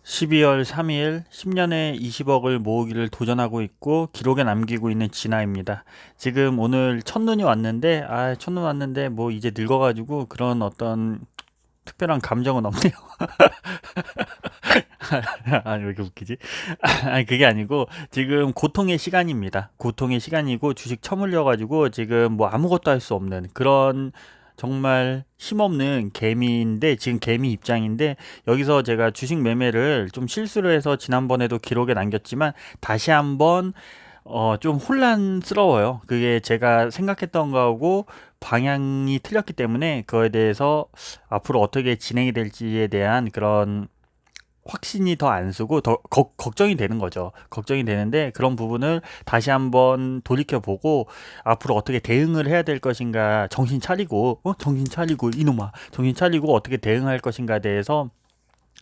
12월 3일 10년에 20억을 모으기를 도전하고 있고 기록에 남기고 있는 진아입니다. 지금 오늘 첫눈이 왔는데 첫눈 왔는데 뭐 이제 늙어가지고 그런 어떤 특별한 감정은 없네요. 아니 왜 이렇게 웃기지? 아니 그게 아니고 지금 고통의 시간입니다. 고통의 시간이고 주식 처물려가지고 지금 뭐 아무것도 할 수 없는 그런 정말 힘없는 개미인데 지금 개미 입장인데 여기서 제가 주식 매매를 좀 실수를 해서 지난번에도 기록에 남겼지만 다시 한번 좀 혼란스러워요. 그게 제가 생각했던 거하고 방향이 틀렸기 때문에 그거에 대해서 앞으로 어떻게 진행이 될지에 대한 그런 확신이 더 안 쓰고 더 걱정이 되는 거죠. 걱정이 되는데 그런 부분을 다시 한번 돌이켜 보고 앞으로 어떻게 대응을 해야 될 것인가 정신 차리고 정신 차리고 이놈아 정신 차리고 어떻게 대응할 것인가에 대해서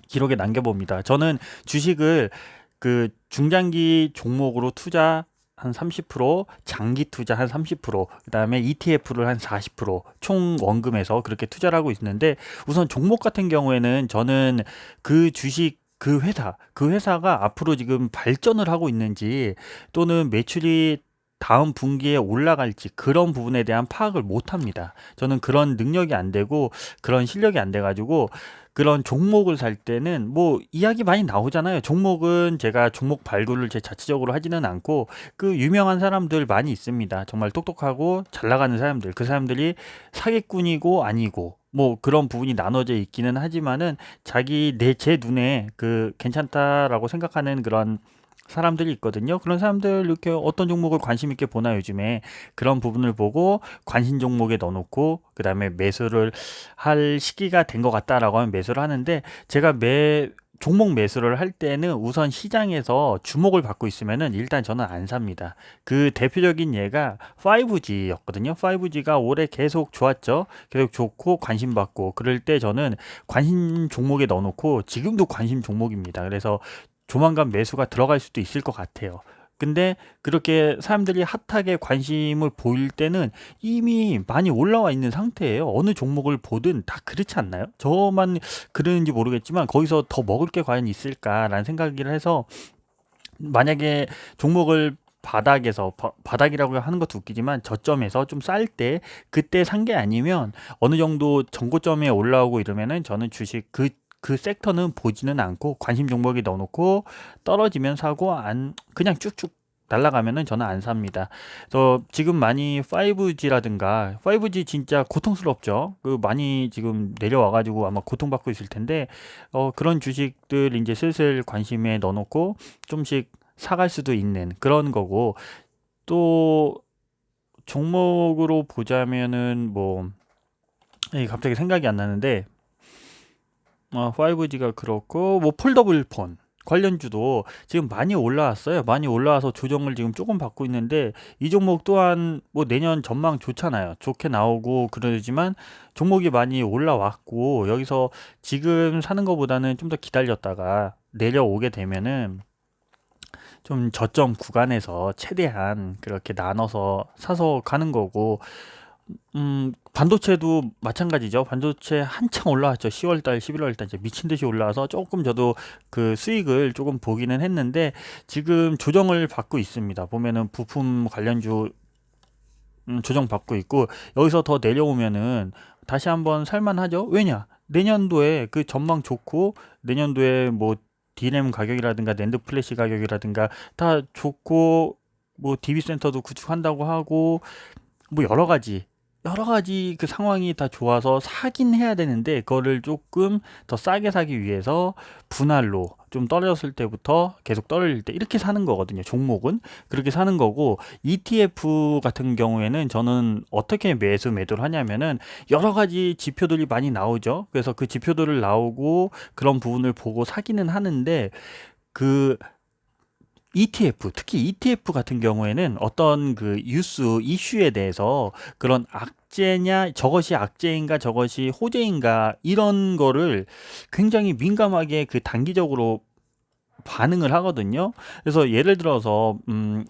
기록에 남겨봅니다. 저는 주식을 그 중장기 종목으로 투자 한 30%, 장기 투자 한 30%, 그다음에 ETF를 한 40%총 원금에서 그렇게 투자를 하고 있는데 우선 종목 같은 경우에는 저는 그 주식 그 회사가 앞으로 지금 발전을 하고 있는지 또는 매출이 다음 분기에 올라갈지 그런 부분에 대한 파악을 못 합니다. 저는 그런 능력이 안 되고 그런 실력이 안 돼 가지고 그런 종목을 살 때는 뭐 이야기 많이 나오잖아요. 종목은 제가 종목 발굴을 제 자체적으로 하지는 않고 그 유명한 사람들 많이 있습니다. 정말 똑똑하고 잘 나가는 사람들. 그 사람들이 사기꾼이고 아니고 뭐 그런 부분이 나눠져 있기는 하지만은 제 눈에 그 괜찮다라고 생각하는 그런 사람들이 있거든요. 그런 사람들 이렇게 어떤 종목을 관심 있게 보나 요즘에 그런 부분을 보고 관심 종목에 넣어놓고 그 다음에 매수를 할 시기가 된 것 같다라고 하면 매수를 하는데 제가 종목 매수를 할 때는 우선 시장에서 주목을 받고 있으면은 일단 저는 안 삽니다. 그 대표적인 예가 5G였거든요. 5G가 올해 계속 좋았죠. 계속 좋고 관심 받고 그럴 때 저는 관심 종목에 넣어놓고 지금도 관심 종목입니다. 그래서 조만간 매수가 들어갈 수도 있을 것 같아요. 근데 그렇게 사람들이 핫하게 관심을 보일 때는 이미 많이 올라와 있는 상태예요. 어느 종목을 보든 다 그렇지 않나요? 저만 그러는지 모르겠지만 거기서 더 먹을 게 과연 있을까라는 생각을 해서 만약에 종목을 바닥이라고 하는 것도 웃기지만 저점에서 좀 쌀 때 그때 산 게 아니면 어느 정도 전고점에 올라오고 이러면은 저는 주식 그 섹터는 보지는 않고 관심 종목에 넣어놓고 떨어지면 사고 안 그냥 쭉쭉 날아가면은 저는 안 삽니다. 그래서 지금 많이 5G라든가 5G 진짜 고통스럽죠. 그 많이 지금 내려와가지고 아마 고통받고 있을 텐데 그런 주식들 이제 슬슬 관심에 넣어놓고 좀씩 사갈 수도 있는 그런 거고 또 종목으로 보자면은 뭐 갑자기 생각이 안 나는데 5G가 그렇고 뭐 폴더블 폰 관련주도 지금 많이 올라왔어요. 많이 올라와서 조정을 지금 조금 받고 있는데 이 종목 또한 뭐 내년 전망 좋잖아요. 좋게 나오고 그러지만 종목이 많이 올라왔고 여기서 지금 사는 것보다는 좀 더 기다렸다가 내려오게 되면은 좀 저점 구간에서 최대한 그렇게 나눠서 사서 가는 거고 반도체도 마찬가지죠. 반도체 한창 올라왔죠. 10월 달, 11월 달 이제 미친 듯이 올라와서 조금 저도 그 수익을 조금 보기는 했는데 지금 조정을 받고 있습니다. 보면은 부품 관련주 조정받고 있고 여기서 더 내려오면은 다시 한번 살만하죠. 왜냐? 내년도에 그 전망 좋고 내년도에 뭐 D램 가격이라든가 낸드 플래시 가격이라든가 다 좋고 뭐 DB 센터도 구축한다고 하고 뭐 여러 가지 그 상황이 다 좋아서 사긴 해야 되는데 그거를 조금 더 싸게 사기 위해서 분할로 좀 떨어졌을 때부터 계속 떨어질 때 이렇게 사는 거거든요. 종목은 그렇게 사는 거고 ETF 같은 경우에는 저는 어떻게 매도를 하냐면은 여러 가지 지표들이 많이 나오죠. 그래서 그 지표들을 나오고 그런 부분을 보고 사기는 하는데 그 ETF, 특히 ETF 같은 경우에는 어떤 그 이슈에 대해서 그런 악재냐, 저것이 악재인가, 저것이 호재인가, 이런 거를 굉장히 민감하게 그 단기적으로 반응을 하거든요. 그래서 예를 들어서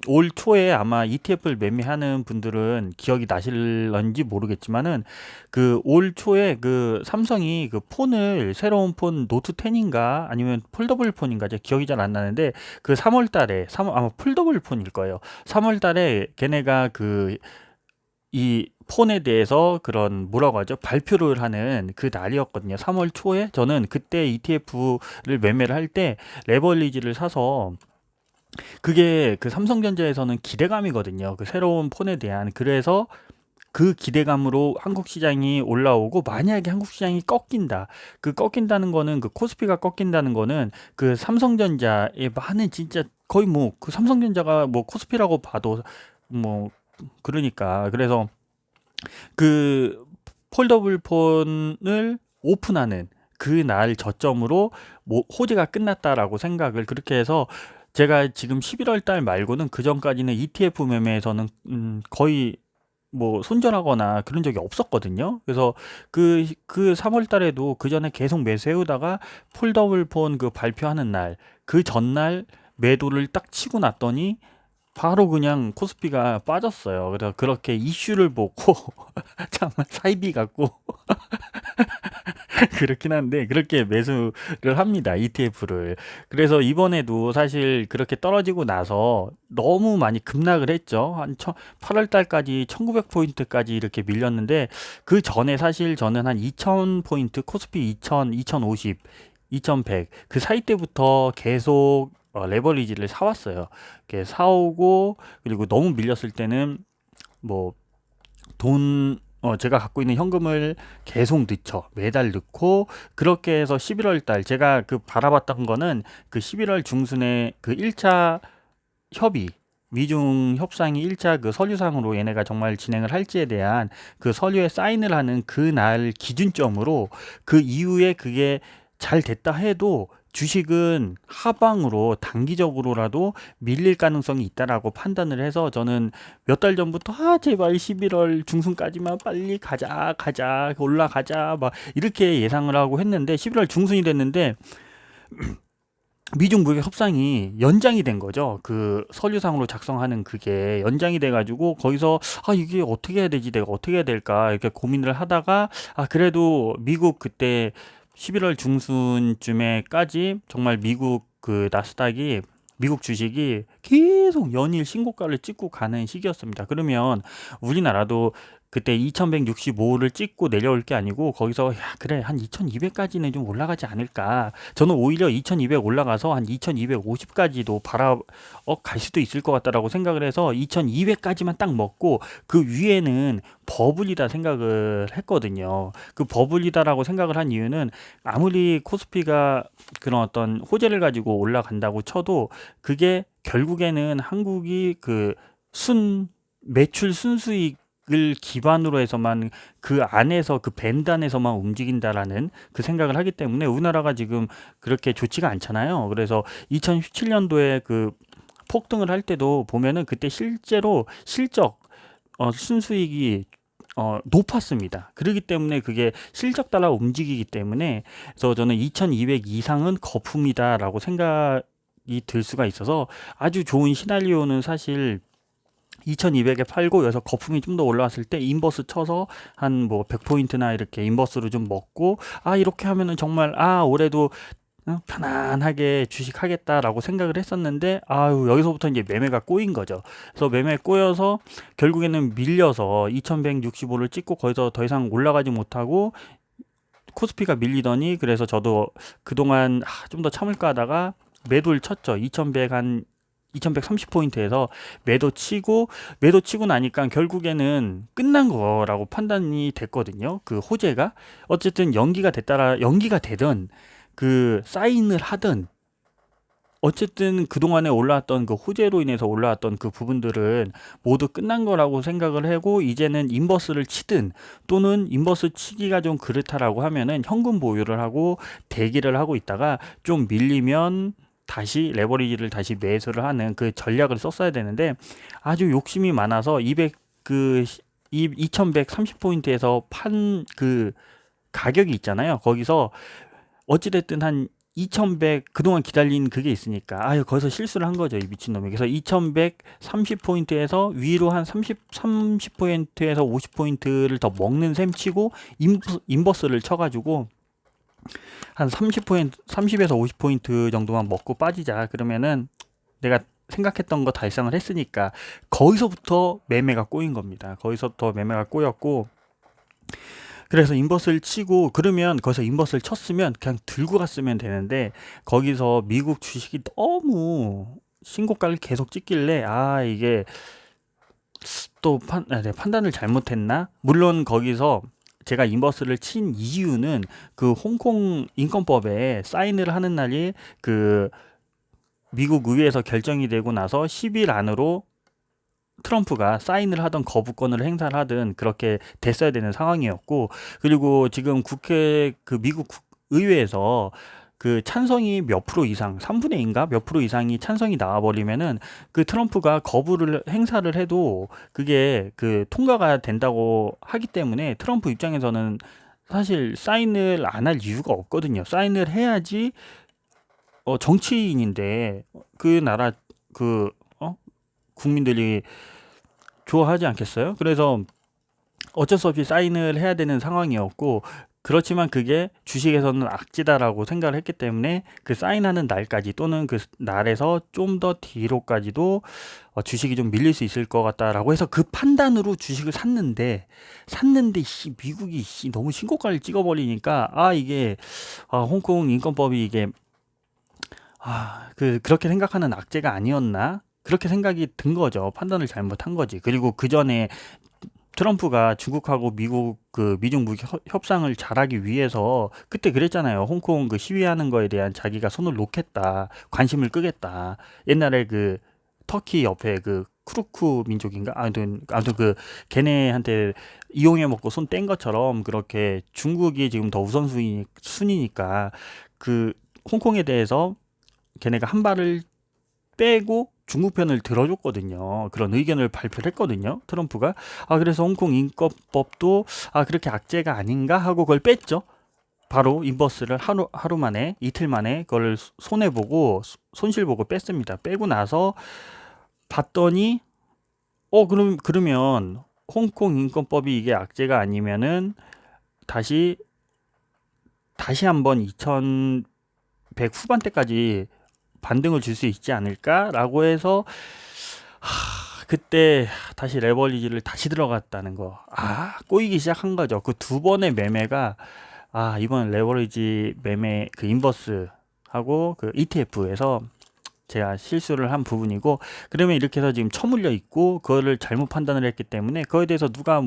올 초에 아마 ETF를 매매하는 분들은 기억이 나실런지 모르겠지만은 그 올 초에 그 삼성이 그 폰을 새로운 폰 노트 10인가 아니면 폴더블 폰인가 제가 기억이 잘 안 나는데 그 3월 달에 아마 폴더블 폰일 거예요. 3월 달에 걔네가 그 이 폰에 대해서 그런 뭐라고 하죠? 발표를 하는 그 날이었거든요. 3월 초에 저는 그때 ETF를 매매를 할 때 레버리지를 사서 그게 그 삼성전자에서는 기대감이거든요. 그 새로운 폰에 대한. 그래서 그 기대감으로 한국 시장이 올라오고 만약에 한국 시장이 꺾인다. 그 꺾인다는 거는 그 코스피가 꺾인다는 거는 그 삼성전자의 많은 진짜 거의 뭐 그 삼성전자가 뭐 코스피라고 봐도 뭐 그러니까 그래서 그 폴더블 폰을 오픈하는 그날 저점으로 뭐 호재가 끝났다라고 생각을 그렇게 해서 제가 지금 11월 달 말고는 그 전까지는 ETF 매매에서는 거의 뭐 손절하거나 그런 적이 없었거든요. 그래서 그 3월 달에도 그 전에 계속 매수해오다가 폴더블 폰 그 발표하는 날, 그 전날 매도를 딱 치고 났더니 바로 그냥 코스피가 빠졌어요. 그래서 그렇게 이슈를 보고 정말 사이비 같고 그렇긴 한데 그렇게 매수를 합니다. ETF를. 그래서 이번에도 사실 그렇게 떨어지고 나서 너무 많이 급락을 했죠. 한 8월 달까지 1900포인트까지 이렇게 밀렸는데 그 전에 사실 저는 한 2000포인트 코스피 2000, 2050, 2100 그 사이 때부터 계속 레버리지를 사왔어요. 이렇게 사오고 그리고 너무 밀렸을 때는 뭐 제가 갖고 있는 현금을 계속 넣죠. 매달 넣고 그렇게 해서 11월 달 제가 그 바라봤던 거는 그 11월 중순에 그 1차 협의 미중 협상이 1차 그 서류상으로 얘네가 정말 진행을 할지에 대한 그 서류에 사인을 하는 그날 기준점으로 그 이후에 그게 잘 됐다 해도 주식은 하방으로 단기적으로라도 밀릴 가능성이 있다라고 판단을 해서 저는 몇 달 전부터 제발 11월 중순까지만 빨리 가자 올라가자 막 이렇게 예상을 하고 했는데 11월 중순이 됐는데 미중 무역 협상이 연장이 된 거죠. 그 서류상으로 작성하는 그게 연장이 돼가지고 거기서 이게 어떻게 해야 되지? 내가 어떻게 해야 될까? 이렇게 고민을 하다가 그래도 미국 그때 11월 중순쯤에까지 정말 미국 그 나스닥이 미국 주식이 계속 연일 신고가를 찍고 가는 시기였습니다. 그러면 우리나라도 그때 2165를 찍고 내려올 게 아니고 거기서 그래 한 2200까지는 좀 올라가지 않을까. 저는 오히려 2200 올라가서 한 2250까지도 갈 수도 있을 것 같다라고 생각을 해서 2200까지만 딱 먹고 그 위에는 버블이다 생각을 했거든요. 그 버블이다라고 생각을 한 이유는 아무리 코스피가 그런 어떤 호재를 가지고 올라간다고 쳐도 그게 결국에는 한국이 그 매출 순수익을 기반으로 해서만 그 안에서 그 밴드 안에서만 움직인다라는 그 생각을 하기 때문에 우리나라가 지금 그렇게 좋지가 않잖아요. 그래서 2017년도에 그 폭등을 할 때도 보면은 그때 실제로 순수익이 높았습니다. 그렇기 때문에 그게 실적 따라 움직이기 때문에 그래서 저는 2200 이상은 거품이다라고 생각이 들 수가 있어서 아주 좋은 시나리오는 사실 2200에 팔고 여기서 거품이 좀 더 올라왔을 때 인버스 쳐서 한 뭐 100포인트나 이렇게 인버스로 좀 먹고 이렇게 하면은 정말 올해도 편안하게 주식하겠다라고 생각을 했었는데 여기서부터 이제 매매가 꼬인 거죠. 그래서 매매 꼬여서 결국에는 밀려서 2165를 찍고 거기서 더 이상 올라가지 못하고 코스피가 밀리더니 그래서 저도 그동안 좀 더 참을까 하다가 매도를 쳤죠. 2130포인트에서 매도 치고 나니까 결국에는 끝난 거라고 판단이 됐거든요. 그 호재가 어쨌든 연기가 되든 그 사인을 하든 어쨌든 그동안에 올라왔던 그 호재로 인해서 올라왔던 그 부분들은 모두 끝난 거라고 생각을 하고 이제는 인버스를 치든 또는 인버스 치기가 좀 그렇다라고 하면은 현금 보유를 하고 대기를 하고 있다가 좀 밀리면 다시 레버리지를 다시 매수를 하는 그 전략을 썼어야 되는데 아주 욕심이 많아서 2130포인트에서 판 그 가격이 있잖아요. 거기서 어찌됐든 한 2100 그동안 기다린 그게 있으니까 거기서 실수를 한 거죠, 이 미친놈이. 그래서 2130포인트에서 위로 한 30포인트에서 50포인트를 더 먹는 셈 치고 인버스를 쳐가지고 한 30포인트, 30에서 50포인트 정도만 먹고 빠지자. 그러면은 내가 생각했던 거 달성을 했으니까 거기서부터 매매가 꼬인 겁니다. 거기서부터 매매가 꼬였고, 그래서 인버스를 치고, 그러면 거기서 인버스를 쳤으면 그냥 들고 갔으면 되는데 거기서 미국 주식이 너무 신고가를 계속 찍길래 이게 또 판단을 잘못했나? 물론 거기서 제가 인버스를 친 이유는 그 홍콩 인권법에 사인을 하는 날이 그 미국 의회에서 결정이 되고 나서 10일 안으로 트럼프가 사인을 하던 거부권을 행사를 하든 그렇게 됐어야 되는 상황이었고, 그리고 지금 그 미국 의회에서 그 찬성이 몇 프로 이상, 3분의 2인가 몇 프로 이상이 찬성이 나와버리면은 그 트럼프가 거부를 행사를 해도 그게 그 통과가 된다고 하기 때문에 트럼프 입장에서는 사실 사인을 안 할 이유가 없거든요. 사인을 해야지 정치인인데 그 나라 그 국민들이 좋아하지 않겠어요? 그래서 어쩔 수 없이 사인을 해야 되는 상황이었고, 그렇지만 그게 주식에서는 악재다라고 생각을 했기 때문에 그 사인하는 날까지 또는 그 날에서 좀 더 뒤로까지도 주식이 좀 밀릴 수 있을 것 같다라고 해서 그 판단으로 주식을 샀는데 미국이 너무 신고가를 찍어버리니까 이게 홍콩 인권법이 이게 그렇게 생각하는 악재가 아니었나? 그렇게 생각이 든 거죠. 판단을 잘못한 거지. 그리고 그 전에 트럼프가 중국하고 미국 미중 무기 협상을 잘하기 위해서 그때 그랬잖아요. 홍콩 그 시위하는 거에 대한 자기가 손을 놓겠다, 관심을 끄겠다. 옛날에 그 터키 옆에 그 쿠르크 민족인가? 아무튼 그 걔네한테 이용해 먹고 손 뗀 것처럼 그렇게 중국이 지금 더 우선순위니까 그 홍콩에 대해서 걔네가 한 발을 빼고 중국 편을 들어줬거든요. 그런 의견을 발표를 했거든요, 트럼프가. 그래서 홍콩 인권법도 그렇게 악재가 아닌가 하고 그걸 뺐죠. 바로 인버스를 하루 만에, 이틀 만에 그걸 손해보고 손실보고 뺐습니다. 빼고 나서 봤더니 그러면 홍콩 인권법이 이게 악재가 아니면은 다시 한번 2100 후반대까지 반등을 줄 수 있지 않을까라고 해서 그때 다시 레버리지를 다시 들어갔다는 거. 꼬이기 시작한 거죠. 그 두 번의 매매가 이번 레버리지 매매 그 인버스하고 그 ETF에서 제가 실수를 한 부분이고, 그러면 이렇게 해서 지금 처물려 있고 그거를 잘못 판단을 했기 때문에 그거에 대해서 누가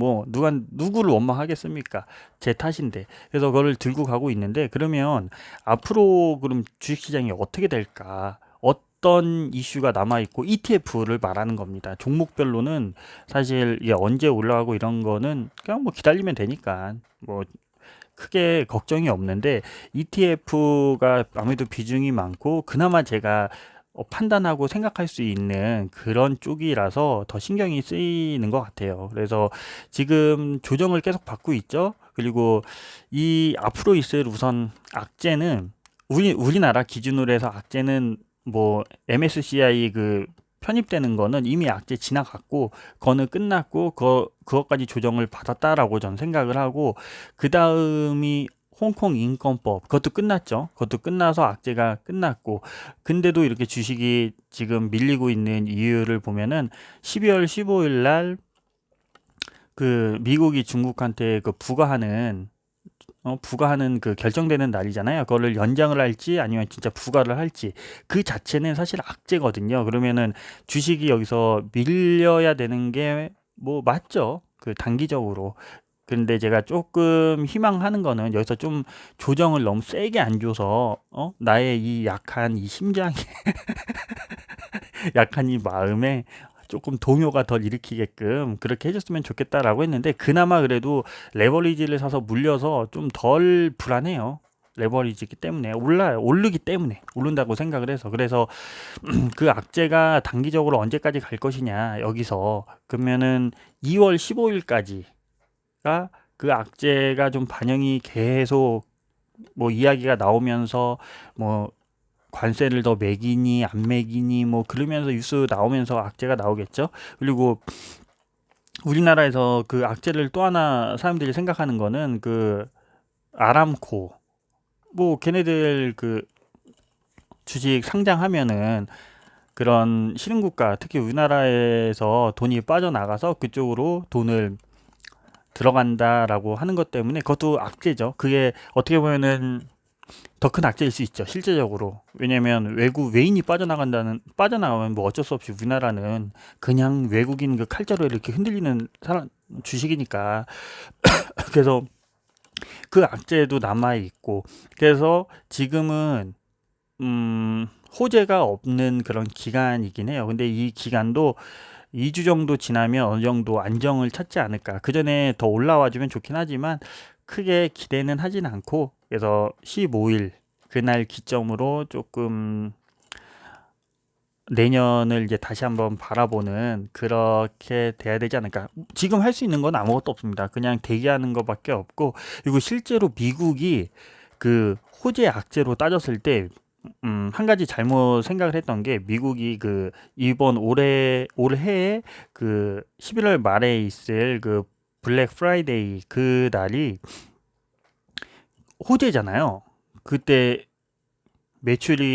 누구를 원망하겠습니까? 제 탓인데. 그래서 그거를 들고 가고 있는데, 그러면 앞으로 그럼 주식시장이 어떻게 될까? 어떤 이슈가 남아있고 ETF를 말하는 겁니다. 종목별로는 사실 이게 언제 올라가고 이런 거는 그냥 기다리면 되니까 크게 걱정이 없는데, ETF가 아무래도 비중이 많고 그나마 제가 판단하고 생각할 수 있는 그런 쪽이라서 더 신경이 쓰이는 것 같아요. 그래서 지금 조정을 계속 받고 있죠. 그리고 이 앞으로 있을 우선 악재는 우리나라 기준으로 해서 악재는 MSCI 그 편입되는 거는 이미 악재 지나갔고 그거는 끝났고 그것까지 조정을 받았다라고 저는 생각을 하고, 그 다음이 홍콩 인권법, 그것도 끝났죠. 그것도 끝나서 악재가 끝났고, 근데도 이렇게 주식이 지금 밀리고 있는 이유를 보면은 12월 15일 날 그 미국이 중국한테 그 부과하는 그 결정되는 날이잖아요. 그거를 연장을 할지 아니면 진짜 부과를 할지, 그 자체는 사실 악재거든요. 그러면은 주식이 여기서 밀려야 되는 게 맞죠. 그 단기적으로. 근데 제가 조금 희망하는 거는 여기서 좀 조정을 너무 세게 안 줘서 나의 이 약한 이 심장에 약한 이 마음에 조금 동요가 덜 일으키게끔 그렇게 해줬으면 좋겠다라고 했는데, 그나마 그래도 레버리지를 사서 물려서 좀 덜 불안해요. 레버리지기 때문에 오르기 때문에 오른다고 생각을 해서. 그래서 그 악재가 단기적으로 언제까지 갈 것이냐, 여기서 그러면은 2월 15일까지가 그 악재가 좀 반영이 계속 뭐 이야기가 나오면서 뭐 관세를 더 매기니 안 매기니 뭐 그러면서 뉴스 나오면서 악재가 나오겠죠. 그리고 우리나라에서 그 악재를 또 하나 사람들이 생각하는 거는 그 아람코, 뭐 걔네들 그 주식 상장하면은 그런 신흥국가, 특히 우리나라에서 돈이 빠져나가서 그쪽으로 돈을 들어간다라고 하는 것 때문에 그것도 악재죠. 그게 어떻게 보면은 더 큰 악재일 수 있죠, 실제적으로. 왜냐면 외인이 빠져나가면 뭐 어쩔 수 없이 우리나라는 그냥 외국인 그 칼자루 이렇게 흔들리는 주식이니까. 그래서 그 악재도 남아 있고, 그래서 지금은 호재가 없는 그런 기간이긴 해요. 근데 이 기간도 2주 정도 지나면 어느 정도 안정을 찾지 않을까. 그 전에 더 올라와 주면 좋긴 하지만 크게 기대는 하진 않고, 그래서 15일 그날 기점으로 조금 내년을 이제 다시 한번 바라보는, 그렇게 돼야 되지 않을까. 지금 할 수 있는 건 아무것도 없습니다. 그냥 대기하는 것밖에 없고. 그리고 실제로 미국이 그 호재 악재로 따졌을 때 한 가지 잘못 생각을 했던 게, 미국이 그 이번 올해에 그 11월 말에 있을 그 블랙 프라이데이 그 날이 호재잖아요. 그때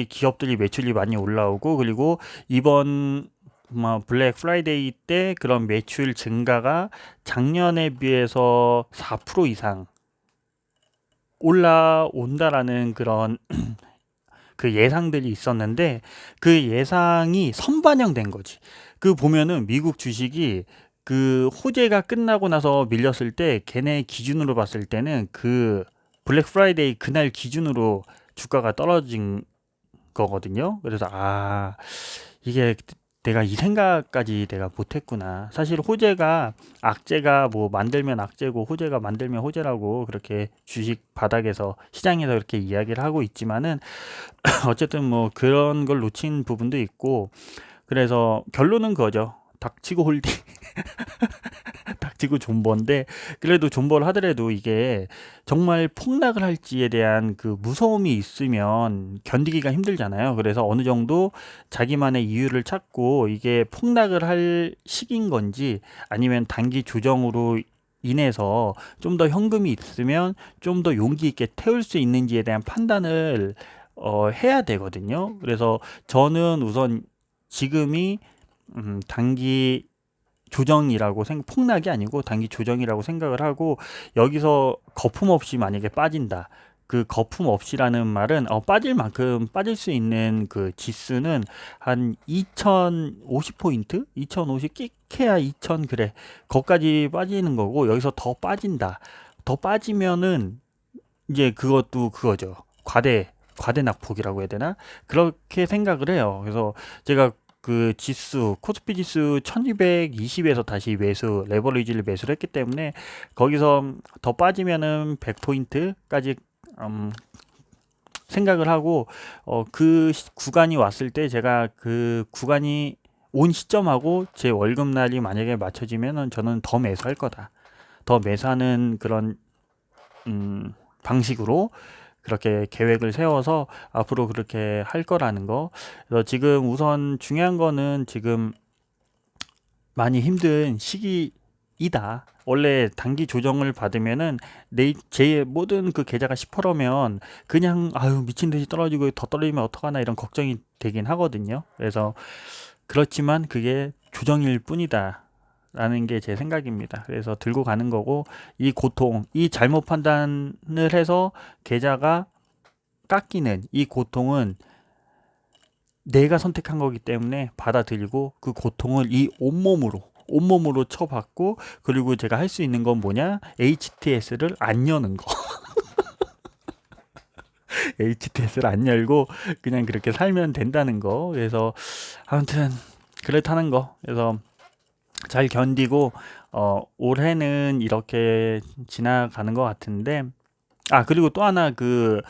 기업들이 매출이 많이 올라오고, 그리고 이번 뭐 블랙 프라이데이 때 그런 매출 증가가 작년에 비해서 4% 이상 올라온다라는 그런 그 예상들이 있었는데, 그 예상이 선반영된 거지. 그 보면은 미국 주식이 그 호재가 끝나고 나서 밀렸을 때 걔네 기준으로 봤을 때는 그 블랙 프라이데이 그날 기준으로 주가가 떨어진 거거든요. 그래서 이게 내가 이 생각까지 내가 못했구나. 사실 호재가 악재가 뭐 만들면 악재고 호재가 만들면 호재라고 그렇게 주식 바닥에서 시장에서 그렇게 이야기를 하고 있지만은 어쨌든 뭐 그런 걸 놓친 부분도 있고. 그래서 결론은 그거죠. 닥치고 홀딩. 닥치고 존버인데, 그래도 존버를 하더라도 이게 정말 폭락을 할지에 대한 그 무서움이 있으면 견디기가 힘들잖아요. 그래서 어느 정도 자기만의 이유를 찾고, 이게 폭락을 할 시기인 건지 아니면 단기 조정으로 인해서 좀 더 현금이 있으면 좀 더 용기 있게 태울 수 있는지에 대한 판단을 해야 되거든요. 그래서 저는 우선 지금이 단기 폭락이 아니고 단기 조정이라고 생각을 하고, 여기서 거품 없이 만약에 빠진다. 그 거품 없이라는 말은 빠질 만큼 빠질 수 있는 그 지수는 한 2050포인트? 2050 끽해야 2000, 그래. 거기까지 빠지는 거고, 여기서 더 빠진다. 더 빠지면은 이제 그것도 그거죠. 과대 낙폭이라고 해야 되나? 그렇게 생각을 해요. 그래서 제가 그 코스피 지수 1220에서 다시 레버리지를 매수를 했기 때문에, 거기서 더 빠지면은 100포인트까지 생각을 하고, 그 구간이 왔을 때 제가 그 구간이 온 시점하고 제 월급날이 만약에 맞춰지면은 저는 더 매수할 거다. 더 매수하는 그런 방식으로 그렇게 계획을 세워서 앞으로 그렇게 할 거라는 거. 그래서 지금 우선 중요한 거는, 지금 많이 힘든 시기이다. 원래 단기 조정을 받으면은 제 모든 그 계좌가 10%면 그냥 아유 미친 듯이 떨어지고 더 떨어지면 어떡하나 이런 걱정이 되긴 하거든요. 그래서 그렇지만 그게 조정일 뿐이다 라는 게 제 생각입니다. 그래서 들고 가는 거고, 이 고통, 이 잘못 판단을 해서 계좌가 깎이는 이 고통은 내가 선택한 거기 때문에 받아들이고, 그 고통을 이 온몸으로 쳐받고, 그리고 제가 할 수 있는 건 뭐냐? HTS를 안 여는 거. HTS를 안 열고 그냥 그렇게 살면 된다는 거. 그래서 아무튼 그렇다는 거. 그래서 잘 견디고 올해는 이렇게 지나가는 것 같은데. 그리고 또 하나 그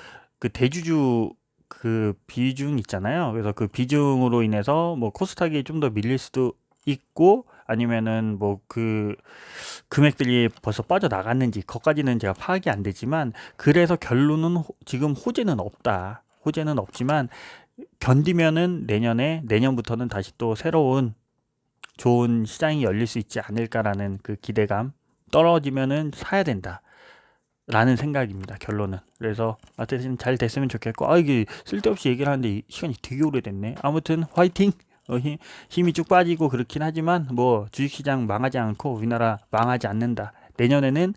대주주 그 비중 있잖아요. 그래서 그 비중으로 인해서 뭐 코스닥이 좀 더 밀릴 수도 있고 아니면은 뭐 그 금액들이 벌써 빠져나갔는지 그것까지는 제가 파악이 안 되지만 그래서 결론은 지금 호재는 없다. 호재는 없지만 견디면은 내년부터는 다시 또 새로운 좋은 시장이 열릴 수 있지 않을까라는 그 기대감. 떨어지면은 사야 된다. 라는 생각입니다. 결론은. 그래서 하여튼 잘 됐으면 좋겠고, 이게 쓸데없이 얘기를 하는데 시간이 되게 오래됐네. 아무튼 화이팅. 힘이 쭉 빠지고 그렇긴 하지만 뭐 주식시장 망하지 않고 우리나라 망하지 않는다. 내년에는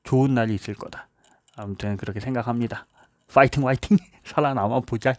좋은 날이 있을 거다. 아무튼 그렇게 생각합니다. 파이팅 화이팅. 살아남아 보자.